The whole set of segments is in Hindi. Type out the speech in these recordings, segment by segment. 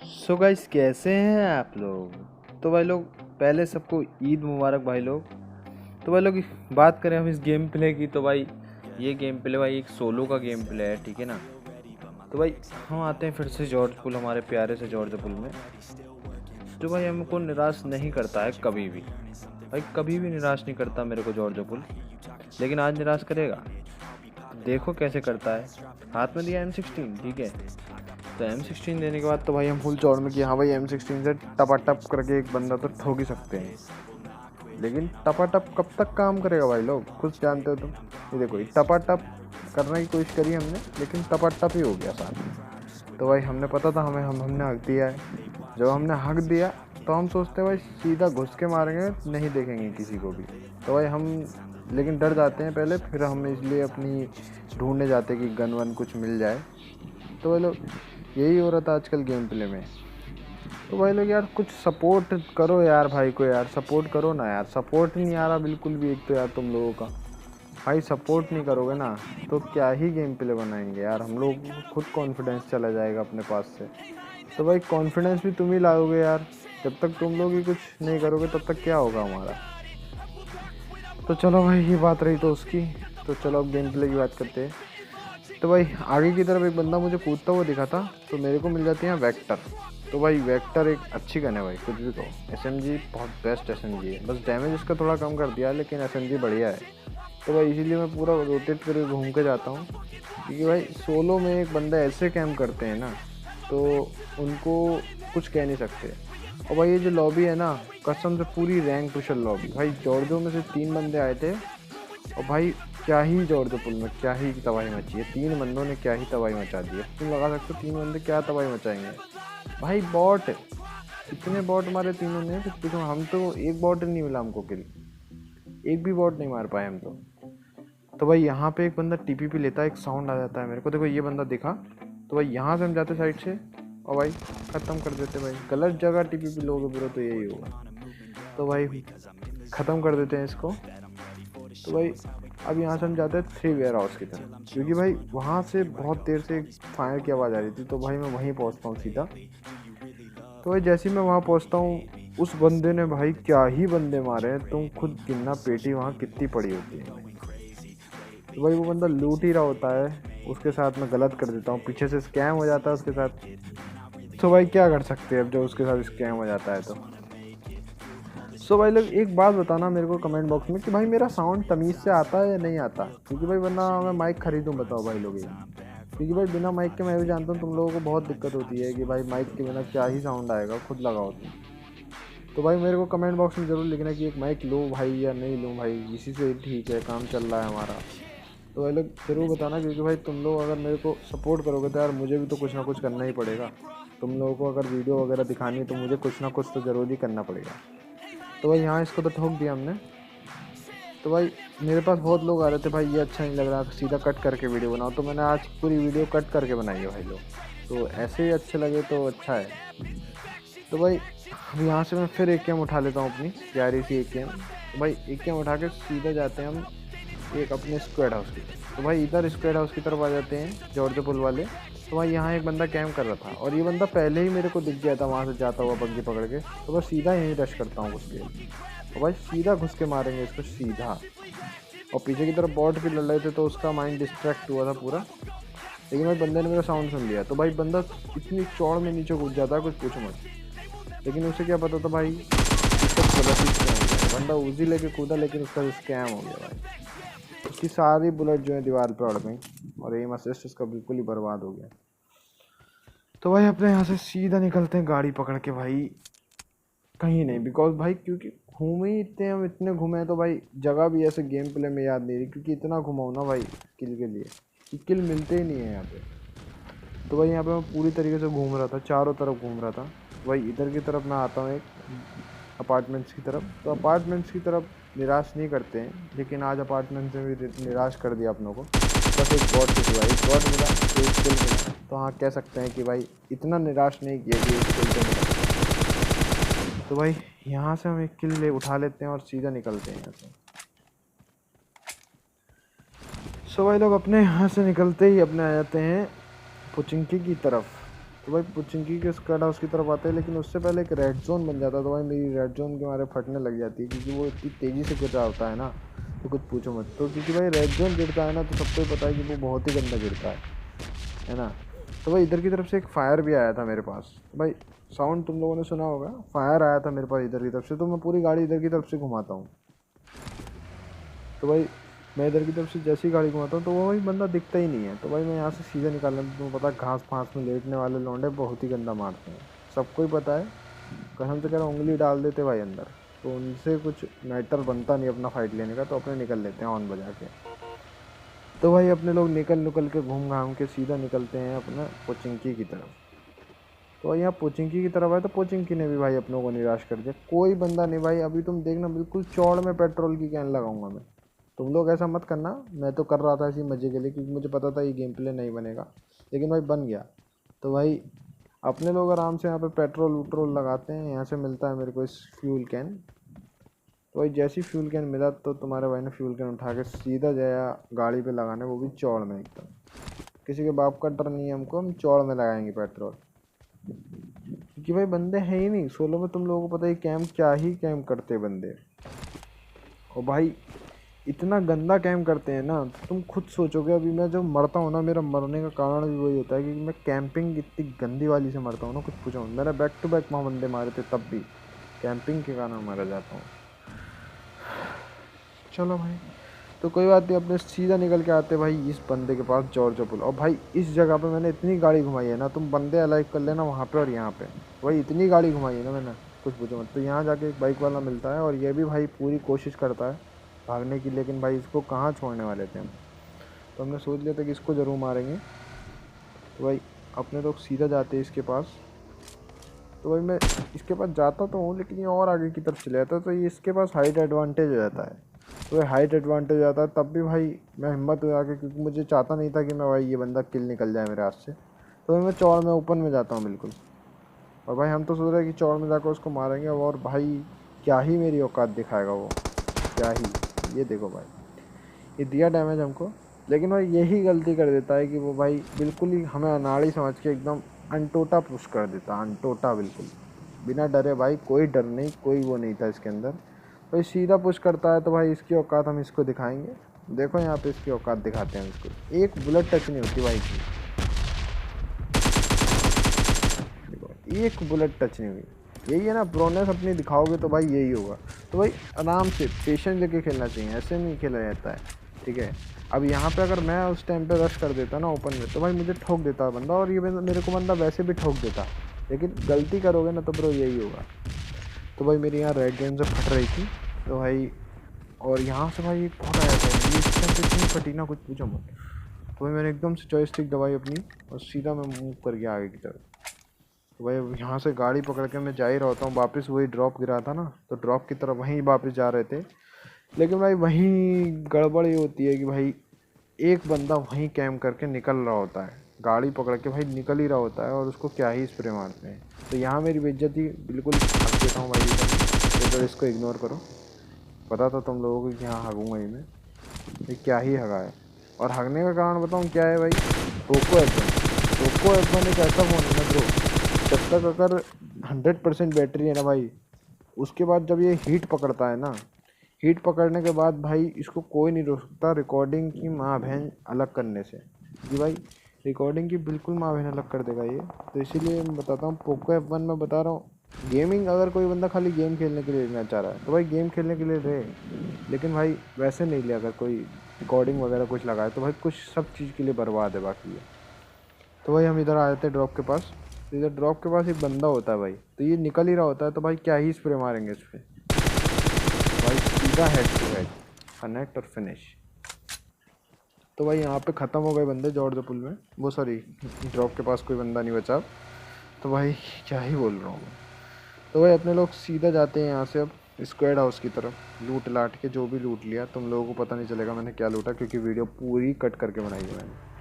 सो गाइस, कैसे हैं आप लोग। तो भाई लोग, पहले सबको ईद मुबारक भाई लोग। तो भाई लोग, बात करें हम इस गेम प्ले की, तो भाई ये गेम प्ले भाई एक सोलो का गेम प्ले है, ठीक है ना। तो भाई हम आते हैं फिर से जॉर्ज पुल, हमारे प्यारे से जॉर्ज पुल में, जो भाई हमको निराश नहीं करता है कभी भी। भाई कभी भी निराश नहीं करता मेरे को जॉर्ज पुल, लेकिन आज निराश करेगा। देखो कैसे करता है। हाथ में दिया M16, ठीक है। तो M16 देने के बाद तो भाई हम फुल चौड़ में कि हाँ भाई M16 से टपाटप करके एक बंदा तो ठोक ही सकते हैं, लेकिन टपाटप कब तक काम करेगा भाई लोग, खुद जानते हो तुम। ये देखो, ये टपाटप करने की कोशिश करी हमने, लेकिन टपाटप ही हो गया साथ में। तो भाई हमने पता था हमने हक दिया है। जब हमने हक दिया तो हम सोचते हैं भाई सीधा घुस के मारेंगे, नहीं देखेंगे किसी को भी। तो भाई हम लेकिन डर जाते हैं पहले, फिर हम इसलिए अपनी ढूंढने जाते हैं कि गन वन कुछ मिल जाए। तो भाई लोग, यही हो रहा था आजकल गेम प्ले में। तो भाई लोग यार, कुछ सपोर्ट करो यार, भाई को यार सपोर्ट करो ना यार। सपोर्ट नहीं आ रहा बिल्कुल भी, एक तो यार तुम लोगों का भाई सपोर्ट नहीं करोगे ना, तो क्या ही गेम प्ले बनाएंगे यार। हम लोग खुद कॉन्फिडेंस चला जाएगा अपने पास से। तो भाई कॉन्फिडेंस भी तुम ही लाओगे यार। जब तक तुम लोग ही कुछ नहीं करोगे तब तक क्या होगा हमारा। तो चलो भाई, ये बात रही तो उसकी। तो चलो अब गेम प्ले की बात करते हैं। तो भाई आगे की तरफ एक बंदा मुझे कूदता हुआ दिखा था, तो मेरे को मिल जाती है वेक्टर। तो भाई वेक्टर एक अच्छी गन है भाई, कुछ भी कहो। SMG बहुत बेस्ट SMG है, बस डैमेज इसका थोड़ा कम कर दिया है, लेकिन SMG बढ़िया है। तो भाई इसीलिए मैं पूरा रोटेट करके घूम के जाता हूँ, क्योंकि भाई सोलो में एक बंदा ऐसे कैम्प करते हैं ना, तो उनको कुछ कह नहीं सकते। और भाई ये जो लॉबी है ना, कसम से पूरी रैंक पुशर लॉबी। भाई जॉर्जो में से 3 बंदे आए थे, और भाई क्या ही जॉर्जो पुल में क्या ही तबाही मची है। 3 बंदों ने क्या ही तबाही मचा दी है। तुम लगा सकते हो 3 बंदे क्या तबाही मचाएंगे। भाई बॉट, इतने बॉट मारे तीनों ने, कुछ पूछो। हम तो एक बॉट नहीं मिला हमको किल, एक भी बॉट नहीं मार पाए हम तो भाई यहाँ पे एक बंदा TPP लेता है, एक साउंड आ जाता है मेरे को। देखो ये बंदा दिखा, तो भाई यहाँ से हम जाते साइड से, और भाई ख़त्म कर देते। भाई गलत जगह TPP लोगे बुरा तो यही होगा। तो भाई ख़त्म कर देते हैं इसको। तो भाई अब यहाँ से हम जाते हैं 3 वेयर हाउस की तरफ, क्योंकि भाई वहाँ से बहुत देर से फायर की आवाज़ आ रही थी। तो भाई मैं वहीं पहुँचता हूँ सीधा। तो भाई जैसे ही मैं वहाँ पहुँचता हूँ, उस बंदे ने भाई क्या ही बंदे मारे हैं, तुम खुद गिनना पेटी वहाँ कितनी पड़ी होती है। तो भाई वो बंदा लूट ही रहा होता है, उसके साथ मैं गलत कर देता हूँ, पीछे से स्कैम हो जाता है उसके साथ। तो भाई क्या कर सकते हैं अब, जो उसके साथ स्कैम हो जाता है तो। सो भाई लोग, एक बात बताना मेरे को कमेंट बॉक्स में कि भाई मेरा साउंड तमीज़ से आता है या नहीं आता, क्योंकि भाई वरना मैं माइक खरीदूँ, बताओ भाई लोग ये। क्योंकि भाई बिना माइक के मैं भी जानता हूँ तुम लोगों को बहुत दिक्कत होती है कि भाई माइक के बिना क्या ही साउंड आएगा, खुद लगाओ तुम। तो भाई मेरे को कमेंट बॉक्स में ज़रूर लिखना कि एक माइक लूँ भाई या नहीं लूँ भाई, इसी से ठीक है, काम चल रहा है हमारा। तो भाई लोग ज़रूर बताना, क्योंकि भाई तुम लोग अगर मेरे को सपोर्ट करोगे तो यार मुझे भी तो कुछ ना कुछ करना ही पड़ेगा। तुम लोगों को अगर वीडियो वगैरह दिखानी है तो मुझे कुछ ना कुछ तो ज़रूर ही करना पड़ेगा। तो भाई यहाँ इसको तो ठोक दिया हमने। तो भाई मेरे पास बहुत लोग आ रहे थे, भाई ये अच्छा नहीं लग रहा, सीधा कट करके वीडियो बनाओ। तो मैंने आज पूरी वीडियो कट करके बनाई है भाई लोग, तो ऐसे ही अच्छे लगे तो अच्छा है। तो भाई अब यहाँ से मैं फिर AKM उठा लेता हूँ, अपनी प्यारी सी AKM। तो भाई AKM उठा के सीधा जाते हैं हम एक अपने स्क्वाड हाउस की तरफ। तो भाई इधर स्क्वाड हाउस की तरफ आ जाते हैं जॉर्ज पुल वाले। तो भाई यहाँ एक बंदा कैम्प कर रहा था, और ये बंदा पहले ही मेरे को दिख गया था वहाँ से जाता हुआ बग्गी पकड़ के। तो बस सीधा यहीं रश करता हूँ घुस के, और भाई सीधा घुस के मारेंगे इसको सीधा। और पीछे की तरफ बॉट भी लड़ रहे थे, तो उसका माइंड डिस्ट्रैक्ट हुआ था पूरा, लेकिन भाई बंदे ने मेरा साउंड सुन लिया। तो भाई बंदा इतनी चौड़ में नीचे कूद जाता है, कुछ पूछो मत। लेकिन उसे क्या पता था भाई, बंदा उजी लेके कूदा, लेकिन उसका स्कैम हो गया भाई। उसकी सारी बुलेट जो है दीवार पे अड़ गई, और एम असिस्ट उसका बिल्कुल ही बर्बाद हो गया। तो भाई अपने यहाँ से सीधा निकलते हैं गाड़ी पकड़ के भाई, कहीं नहीं। बिकॉज भाई क्योंकि घूमे ही इतने, हम इतने घूमे हैं, तो भाई जगह भी ऐसे गेम प्ले में याद नहीं रही, क्योंकि इतना घुमाऊँ ना भाई किल के लिए कि किल मिलते ही नहीं है यहाँ पे। तो भाई यहाँ पे मैं पूरी तरीके से घूम रहा था, चारों तरफ घूम रहा था। भाई इधर की तरफ मैं आता हूँ एक अपार्टमेंट्स की तरफ। तो अपार्टमेंट्स की तरफ निराश नहीं करते हैं, लेकिन आज अपार्टमेंट्स में भी निराश कर दिया अपनों को। बस एक बॉट के सिवा, एक बॉट मिला, एक किल मिला। तो हाँ, कह सकते हैं कि भाई इतना निराश नहीं किया कि एक किल तो मिला। तो भाई यहाँ से हम एक किल ले उठा लेते हैं और सीधा निकलते हैं यहाँ से। सो भाई लोग अपने यहाँ से निकलते ही अपने आ जाते हैं पुचिंकी की तरफ। तो भाई पुचिंकी के स्क्वाड हाउस की तरफ आते हैं, लेकिन उससे पहले एक रेड जोन बन जाता है। तो भाई मेरी रेड जोन के मारे फटने लग जाती है, क्योंकि वो इतनी तेज़ी से गिर रहा होता है ना, तो कुछ पूछो मत। तो क्योंकि भाई रेड जोन गिरता है ना, तो सबको ही पता है कि वो बहुत ही गंदा गिरता है ना। तो भाई इधर की तरफ से एक फायर भी आया था मेरे पास। तो भाई साउंड तुम लोगों ने सुना होगा, फायर आया था मेरे पास इधर की तरफ से। तो मैं पूरी गाड़ी इधर की तरफ से घुमाता हूँ। तो भाई मैं इधर की तरफ से जैसी गाड़ी घुमाता हूँ, तो वो भाई बंदा दिखता ही नहीं है। तो भाई मैं यहाँ से सीधे निकालना, तुम्हें पता है घास फांस में लेटने वाले लौंडे बहुत ही गंदा मारते हैं, सबको ही पता है। कसम से कह रहा, उंगली डाल देते भाई अंदर, तो उनसे कुछ मैटर बनता नहीं अपना फाइट लेने का, तो अपने निकल लेते हैं ऑन बजा के। तो भाई अपने लोग निकल निकल के घूम घाम के सीधा निकलते हैं अपना पोचिंकी की तरफ। तो भाई यहाँ पोचिंकी की तरफ आए, तो पोचिंकी ने भी भाई अपनों को निराश कर दिया। कोई बंदा नहीं भाई, अभी तुम देखना बिल्कुल चौड़ में पेट्रोल की कैन लगाऊंगा मैं। तुम लोग ऐसा मत करना, मैं तो कर रहा था इसी मज़े के लिए, क्योंकि मुझे पता था ये गेम प्ले नहीं बनेगा, लेकिन भाई बन गया। तो भाई अपने लोग आराम से यहाँ पे पेट्रोल वट्रोल लगाते हैं। यहाँ से मिलता है मेरे को इस फ्यूल कैन। तो भाई जैसी फ्यूल कैन मिला, तो तुम्हारे भाई ने फ्यूल कैन उठा के सीधा जाया गाड़ी पे लगाने, वो भी चौड़ में एकदम। किसी के बाप का डर नहीं है हमको, हम चौड़ में लगाएंगे पेट्रोल, क्योंकि भाई बंदे हैं ही नहीं सोलो में। तुम लोगों को पता है कैंप क्या ही कैंप करते बंदे। और भाई इतना गंदा कैंप करते हैं ना, तो तुम खुद सोचोगे। अभी मैं जब मरता हूँ ना, मेरा मरने का कारण भी वही होता है, क्योंकि मैं कैंपिंग इतनी गंदी वाली से मरता हूँ ना, कुछ पूछो। मैंने बैक टू बैक वहाँ बंदे मारे थे, तब भी कैंपिंग के कारण मारा जाता हूँ। चलो भाई, तो कोई बात नहीं, अपने सीधा निकल के आते भाई इस बंदे के पास, जॉर्ज पुल। और भाई इस जगह पे मैंने इतनी गाड़ी घुमाई है ना, तुम बंदे अलाइव कर लेना वहाँ पे और यहाँ पे। भाई इतनी गाड़ी घुमाई है ना मैंने, कुछ पूछो मत। तो यहाँ जाके एक बाइक वाला मिलता है, और ये भी भाई पूरी कोशिश करता है भागने की, लेकिन भाई इसको कहाँ छोड़ने वाले थे हम। तो हमने सोच लिया था कि इसको ज़रूर मारेंगे। तो भाई अपने लोग सीधा जाते हैं इसके पास। तो भाई मैं इसके पास जाता तो हूँ, लेकिन ये और आगे की तरफ चले जाता है, तो ये इसके पास हाइट एडवांटेज हो जाता है। तो ये हाइट एडवांटेज आता है, तब भी भाई मैं हिम्मत हो जाके, क्योंकि मुझे चाहता नहीं था कि मैं भाई ये बंदा किल निकल जाए मेरे हाथ से। तो भाई मैं चौड़ में ओपन में जाता हूँ बिल्कुल। और भाई हम तो सोच रहे हैं कि चौड़ में जाकर उसको मारेंगे, और भाई क्या ही मेरी औकात दिखाएगा वो, क्या ही। ये देखो भाई, ये दिया डैमेज हमको, लेकिन भाई यही गलती कर देता है कि वो भाई बिल्कुल ही हमें अनाड़ी समझ के एकदम अनटोटा पुश कर देता, अनटोटा बिल्कुल बिना डरे। भाई कोई डर नहीं, कोई वो नहीं था इसके अंदर, भाई सीधा पुश करता है। तो भाई इसकी औकात हम इसको दिखाएंगे। देखो यहाँ पे इसकी औकात दिखाते हैं इसको। एक बुलेट टच नहीं होती भाई की, एक बुलेट टच नहीं हुई। यही है ना प्रोनेस, अपनी दिखाओगे तो भाई यही होगा। तो भाई आराम से पेशेंस लेके खेलना चाहिए, ऐसे नहीं खेला जाता है, ठीक है। अब यहाँ पे अगर मैं उस टाइम पे रश कर देता ना ओपन में, तो भाई मुझे ठोक देता बंदा, और ये मेरे को बंदा वैसे भी ठोक देता। लेकिन गलती करोगे ना, तो ब्रो यही होगा। तो भाई मेरी यहाँ रेड गेम से फट रही थी, तो भाई और यहाँ से भाई एक बहुत आया था, ये इस टाइम पे इतनी फटी ना, कुछ पूछो मत। तो भाई मैंने एकदम से जॉयस्टिक दबाई अपनी, और सीधा मैं मूव कर गया आगे की तरफ। तो भाई यहाँ से गाड़ी पकड़ के मैं जा ही रहा हूँ वापस, वही ड्रॉप गिरा था ना, तो ड्रॉप की तरफ वहीं वापस जा रहे थे। लेकिन भाई वहीं गड़बड़ ये होती है कि भाई एक बंदा वहीं कैम्प करके निकल रहा होता है, गाड़ी पकड़ के भाई निकल ही रहा होता है, और उसको क्या ही स्प्रे मारते हैं। तो यहाँ मेरी बेइज्जती बिल्कुल हक देता हूँ भाई, तो इसको इग्नोर करो। पता था तुम लोगों को कि यहाँ हगूँगा ही मैं, ये क्या ही हगा है। और हगने का कारण बताऊँ क्या है भाई, पोको F1। पोको F1 एक ऐसा फ़ोन है ना ब्रो, जब तक अगर 100% बैटरी है ना भाई, उसके बाद जब ये हीट पकड़ता है ना, हीट पकड़ने के बाद भाई इसको कोई नहीं रोक सकता रिकॉर्डिंग की माँ बहन अलग करने से। जी भाई, रिकॉर्डिंग की बिल्कुल माँ बहन अलग कर देगा ये। तो इसीलिए मैं बताता हूँ पोको F1 में बता रहा हूँ। गेमिंग अगर कोई बंदा खाली गेम खेलने के लिए लेना चाह रहा है, तो भाई गेम खेलने के लिए रहे, लेकिन भाई वैसे नहीं ले। अगर कोई रिकॉर्डिंग वगैरह कुछ लगाए, तो भाई कुछ सब चीज़ के लिए बर्बाद है बाकी है। तो भाई हम इधर आ जाते हैं ड्रॉप के पास। तो इधर ड्रॉप के पास एक बंदा होता है भाई, तो ये निकल ही रहा होता है, तो भाई क्या ही स्प्रे मारेंगे इस पर भाई, सीधा हेड टू हेड, कनेक्ट और फिनिश। तो भाई यहाँ पे ख़त्म हो गए बंदे जॉर्ज पुल में, वो सॉरी ड्रॉप के पास कोई बंदा नहीं बचा। तो भाई क्या ही बोल रहा हूँ मैं। तो भाई अपने लोग सीधा जाते हैं यहाँ से अब स्क्वाड हाउस की तरफ, लूट लाट के जो भी लूट लिया। तुम लोगों को पता नहीं चलेगा मैंने क्या लूटा, क्योंकि वीडियो पूरी कट करके बनाई है मैंने।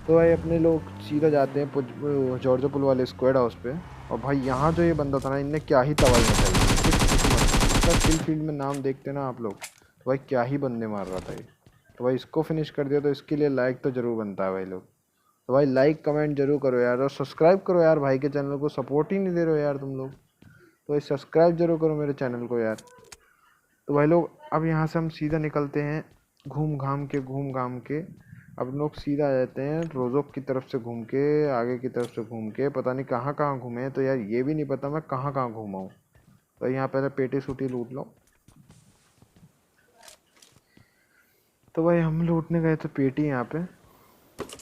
तो भाई अपने लोग सीधा जाते हैं जॉर्ज पुल वाले स्क्वाड हाउस पे। और भाई यहाँ जो ये बंदा था ना, इनने क्या ही तबाही मचाई, इसका किल फील्ड में नाम देखते ना आप लोग, तो भाई क्या ही बंदे मार रहा था ये। तो भाई इसको फिनिश कर दिया, तो इसके लिए लाइक तो ज़रूर बनता है भाई लोग। तो भाई लाइक कमेंट जरूर करो यार, और सब्सक्राइब करो यार, भाई के चैनल को सपोर्ट ही नहीं दे रहे हो यार तुम लोग। तो भाई सब्सक्राइब जरूर करो मेरे चैनल को यार। तो भाई लोग अब यहाँ से हम सीधा निकलते हैं घूम घाम के अब लोग सीधा आ जाते हैं रोज़ोक की तरफ से घूम के, आगे की तरफ से घूम के, पता नहीं कहाँ कहाँ घूमे हैं। तो यार ये भी नहीं पता मैं कहाँ कहाँ घूमा हूँ। तो यहाँ पहले पेटी सूटी लूट लो। तो भाई हम लूटने गए थे पेटी यहाँ पे।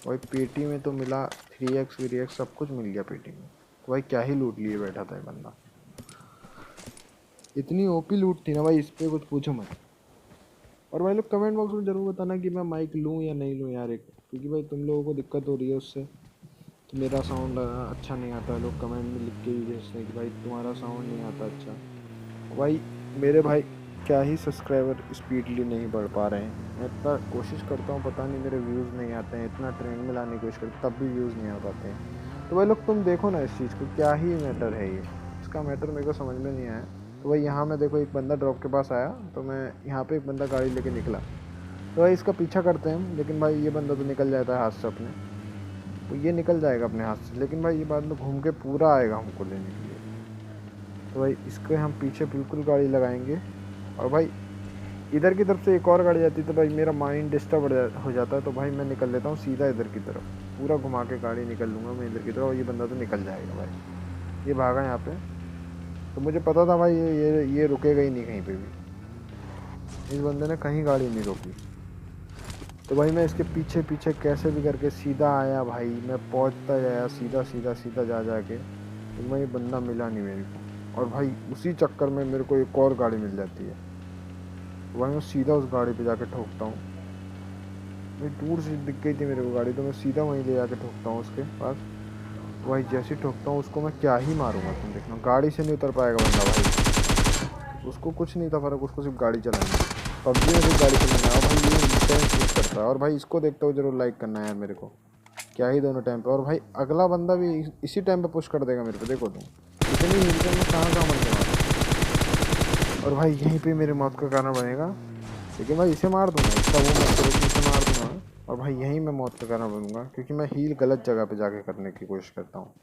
भाई पेटी में तो मिला 3x 3x सब कुछ मिल गया पेटी में। तो भाई क्या ही लूट लिए बैठा था ये बंदा, इतनी ओपी लूट थी ना भाई, इस पे कुछ पूछो मत। और भाई लोग कमेंट बॉक्स में ज़रूर बताना कि मैं माइक लूँ या नहीं लूँ यार एक, क्योंकि भाई तुम लोगों को दिक्कत हो रही है उससे, तो मेरा साउंड अच्छा नहीं आता है। लोग कमेंट में लिख के भी भेजते हैं कि भाई तुम्हारा साउंड नहीं आता अच्छा। भाई मेरे भाई क्या ही सब्सक्राइबर स्पीडली नहीं बढ़ पा रहे हैं। मैं इतना कोशिश करता हूँ, पता नहीं मेरे व्यूज़ नहीं आते हैं, इतना ट्रेंड में लाने की कोशिश करता तब भी व्यूज़ नहीं आ पाते हैं। तो भाई लोग तुम देखो ना इस चीज़ को, क्या ही मैटर है ये, इसका मैटर मेरे को समझ में नहीं आया। तो भाई यहाँ मैं देखो एक बंदा ड्रॉप के पास आया, तो मैं यहाँ पे एक बंदा गाड़ी लेके निकला। तो भाई इसका पीछा करते हैं हम, लेकिन भाई ये बंदा तो निकल जाता है हाथ से अपने, तो ये निकल जाएगा अपने हाथ से, लेकिन भाई ये बाद में घूम के पूरा आएगा हमको लेने के लिए। तो भाई इसके हम पीछे बिल्कुल गाड़ी लगाएंगे। और भाई इधर की तरफ से एक और गाड़ी जाती है, तो भाई मेरा माइंड डिस्टर्ब हो जाता है। तो भाई मैं निकल लेता हूँ सीधा इधर की तरफ, पूरा घुमा के गाड़ी निकल लूँगा मैं इधर की तरफ, और ये बंदा तो निकल जाएगा। भाई ये भागा यहाँ पे, तो मुझे पता था भाई ये रुकेगा ही नहीं कहीं पे भी, इस बंदे ने कहीं गाड़ी नहीं रोकी। तो भाई मैं इसके पीछे पीछे कैसे भी करके सीधा आया भाई, मैं पहुंचता गया सीधा सीधा सीधा जा के, तो भाई बंदा मिला नहीं मेरे को। और भाई उसी चक्कर में मेरे को एक और गाड़ी मिल जाती है। तो भाई मैं सीधा उस गाड़ी पे जाके ठोकता हूँ। भाई दूर से दिख गई थी मेरे को गाड़ी, तो मैं सीधा वहीं ले जाके ठोकता हूँ उसके पास। तो भाई जैसे ही ठोकता हूँ उसको, मैं क्या ही मारूंगा तुम देखना, गाड़ी से नहीं उतर पाएगा बंदा भाई, उसको कुछ नहीं था फर्क, उसको सिर्फ गाड़ी चलानी है। पबजी में भी गाड़ी चलाना है। और भाई ये इंटेंस यूज करता है। और भाई इसको देखते हुए जरूर लाइक करना है यार मेरे को, क्या ही दोनों टाइम पे। और भाई अगला बंदा भी इसी टाइम पे पुश कर देगा मेरे पे, देखो तुम इतनी हिलते में कहाँ कहाँ मर जाऊँ। और भाई यहीं पे मेरे मौत का कारण बनेगा, लेकिन भाई इसे मार दूंगा, इसका वो मत करो कि इसे मार दूंगा। और भाई यहीं मैं मौत का कारण बनूंगा, क्योंकि मैं हील गलत जगह पे जाके करने की कोशिश करता हूँ,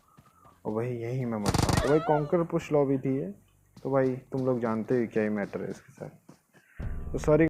और वही यहीं मैं मरता हूँ। तो भाई कॉन्कर पुश लॉबी थी ये, तो भाई तुम लोग जानते हो क्या ही मैटर है इसके साथ। तो सॉरी।